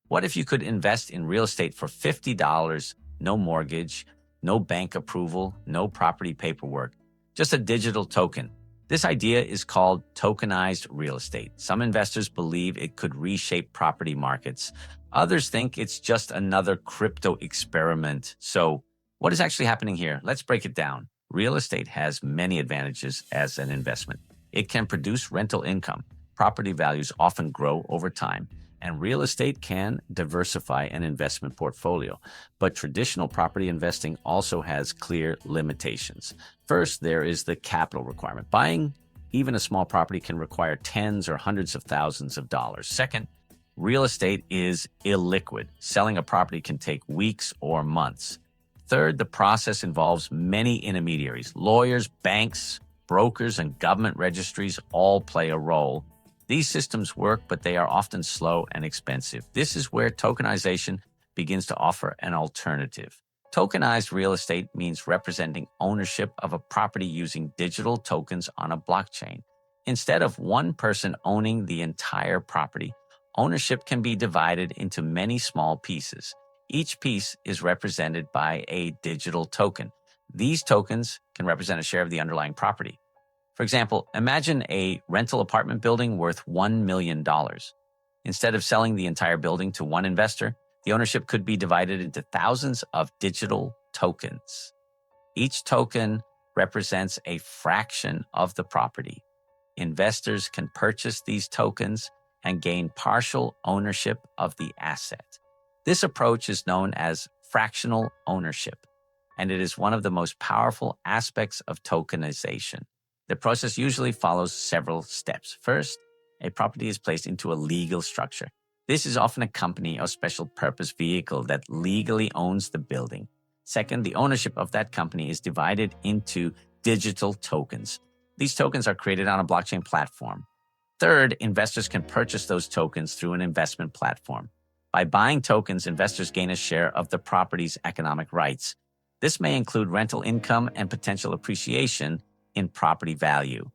What if you could invest in real estate for $50, no mortgage, no bank approval, no property paperwork, just a digital token? This idea is called tokenized real estate. Some investors believe it could reshape property markets. Others think it's just another crypto experiment. So, what is actually happening here? Let's break it down. Real estate has many advantages as an investment. It can produce rental income. Property values often grow over time, and real estate can diversify an investment portfolio. But traditional property investing also has clear limitations. First, there is the capital requirement. Buying even a small property can require tens or hundreds of thousands of dollars. Second, real estate is illiquid. Selling a property can take weeks or months. Third, the process involves many intermediaries. Lawyers, banks, brokers, and government registries all play a role. These systems work, but they are often slow and expensive. This is where tokenization begins to offer an alternative. Tokenized real estate means representing ownership of a property using digital tokens on a blockchain. Instead of one person owning the entire property, ownership can be divided into many small pieces. Each piece is represented by a digital token. These tokens can represent a share of the underlying property. For example, imagine a rental apartment building worth $1 million. Instead of selling the entire building to one investor, the ownership could be divided into thousands of digital tokens. Each token represents a fraction of the property. Investors can purchase these tokens and gain partial ownership of the asset. This approach is known as fractional ownership, and it is one of the most powerful aspects of tokenization. The process usually follows several steps. First, a property is placed into a legal structure. This is often a company or special purpose vehicle that legally owns the building. Second, the ownership of that company is divided into digital tokens. These tokens are created on a blockchain platform. Third, investors can purchase those tokens through an investment platform. By buying tokens, investors gain a share of the property's economic rights. This may include rental income and potential appreciation in property value.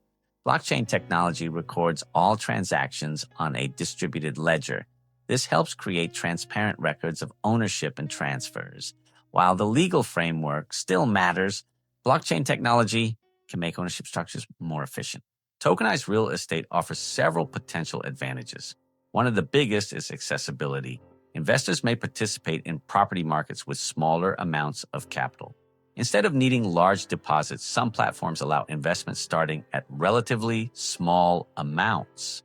Blockchain technology records all transactions on a distributed ledger. This helps create transparent records of ownership and transfers. While the legal framework still matters, blockchain technology can make ownership structures more efficient. Tokenized real estate offers several potential advantages. One of the biggest is accessibility. Investors may participate in property markets with smaller amounts of capital. Instead of needing large deposits, some platforms allow investments starting at relatively small amounts.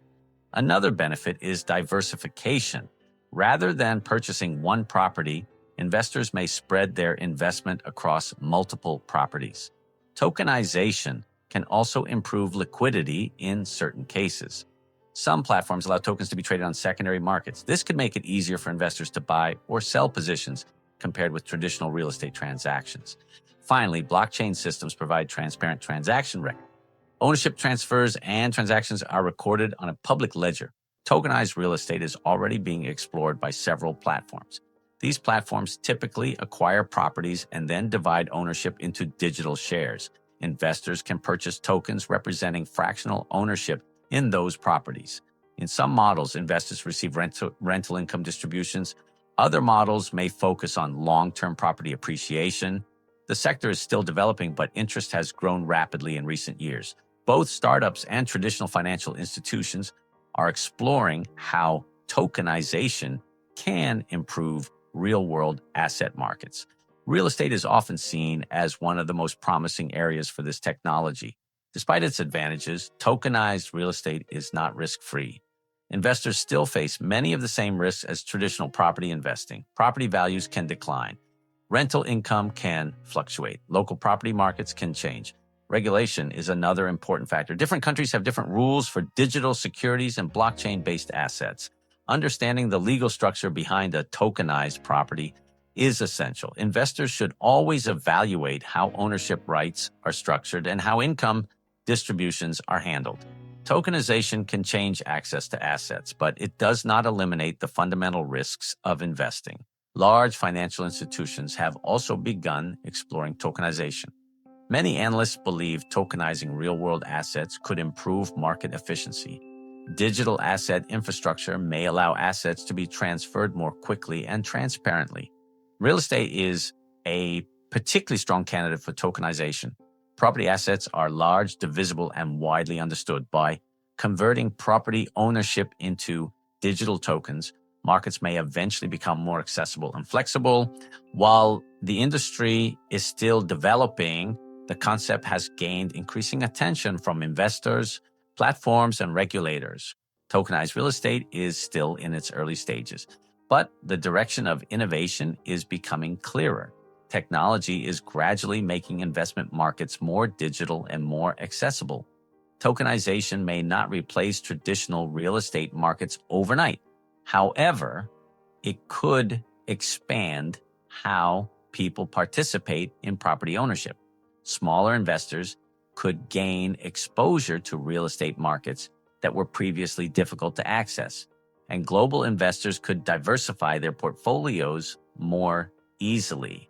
Another benefit is diversification. Rather than purchasing one property, investors may spread their investment across multiple properties. Tokenization can also improve liquidity in certain cases. Some platforms allow tokens to be traded on secondary markets. This could make it easier for investors to buy or sell positions compared with traditional real estate transactions. Finally, blockchain systems provide transparent transaction records. Ownership transfers and transactions are recorded on a public ledger. Tokenized real estate is already being explored by several platforms. These platforms typically acquire properties and then divide ownership into digital shares. Investors can purchase tokens representing fractional ownership in those properties. In some models, investors receive rental income distributions. Other models may focus on long-term property appreciation. The sector is still developing, but interest has grown rapidly in recent years. Both startups and traditional financial institutions are exploring how tokenization can improve real-world asset markets. Real estate is often seen as one of the most promising areas for this technology. Despite its advantages, tokenized real estate is not risk-free. Investors still face many of the same risks as traditional property investing. Property values can decline. Rental income can fluctuate. Local property markets can change. Regulation is another important factor. Different countries have different rules for digital securities and blockchain-based assets. Understanding the legal structure behind a tokenized property is essential. Investors should always evaluate how ownership rights are structured and how income distributions are handled. Tokenization can change access to assets, but it does not eliminate the fundamental risks of investing. Large financial institutions have also begun exploring tokenization. Many analysts believe tokenizing real-world assets could improve market efficiency. Digital asset infrastructure may allow assets to be transferred more quickly and transparently. Real estate is a particularly strong candidate for tokenization. Property assets are large, divisible, and widely understood. By converting property ownership into digital tokens, markets may eventually become more accessible and flexible. While the industry is still developing, the concept has gained increasing attention from investors, platforms, and regulators. Tokenized real estate is still in its early stages, but the direction of innovation is becoming clearer. Technology is gradually making investment markets more digital and more accessible. Tokenization may not replace traditional real estate markets overnight. However, it could expand how people participate in property ownership. Smaller investors could gain exposure to real estate markets that were previously difficult to access, and global investors could diversify their portfolios more easily.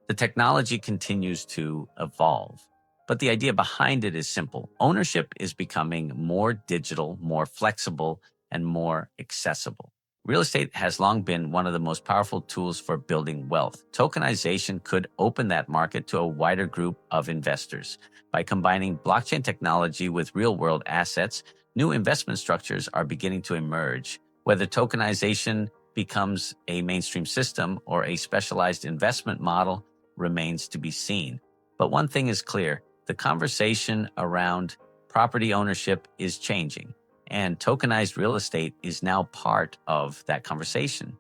The technology continues to evolve, but the idea behind it is simple. Ownership is becoming more digital, more flexible, and more accessible. Real estate has long been one of the most powerful tools for building wealth. Tokenization could open that market to a wider group of investors. By combining blockchain technology with real-world assets, new investment structures are beginning to emerge. Whether tokenization becomes a mainstream system or a specialized investment model remains to be seen. But one thing is clear: the conversation around property ownership is changing, and tokenized real estate is now part of that conversation.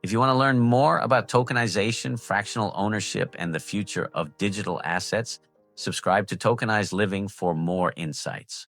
If you want to learn more about tokenization, fractional ownership, and the future of digital assets, subscribe to Tokenized Living for more insights.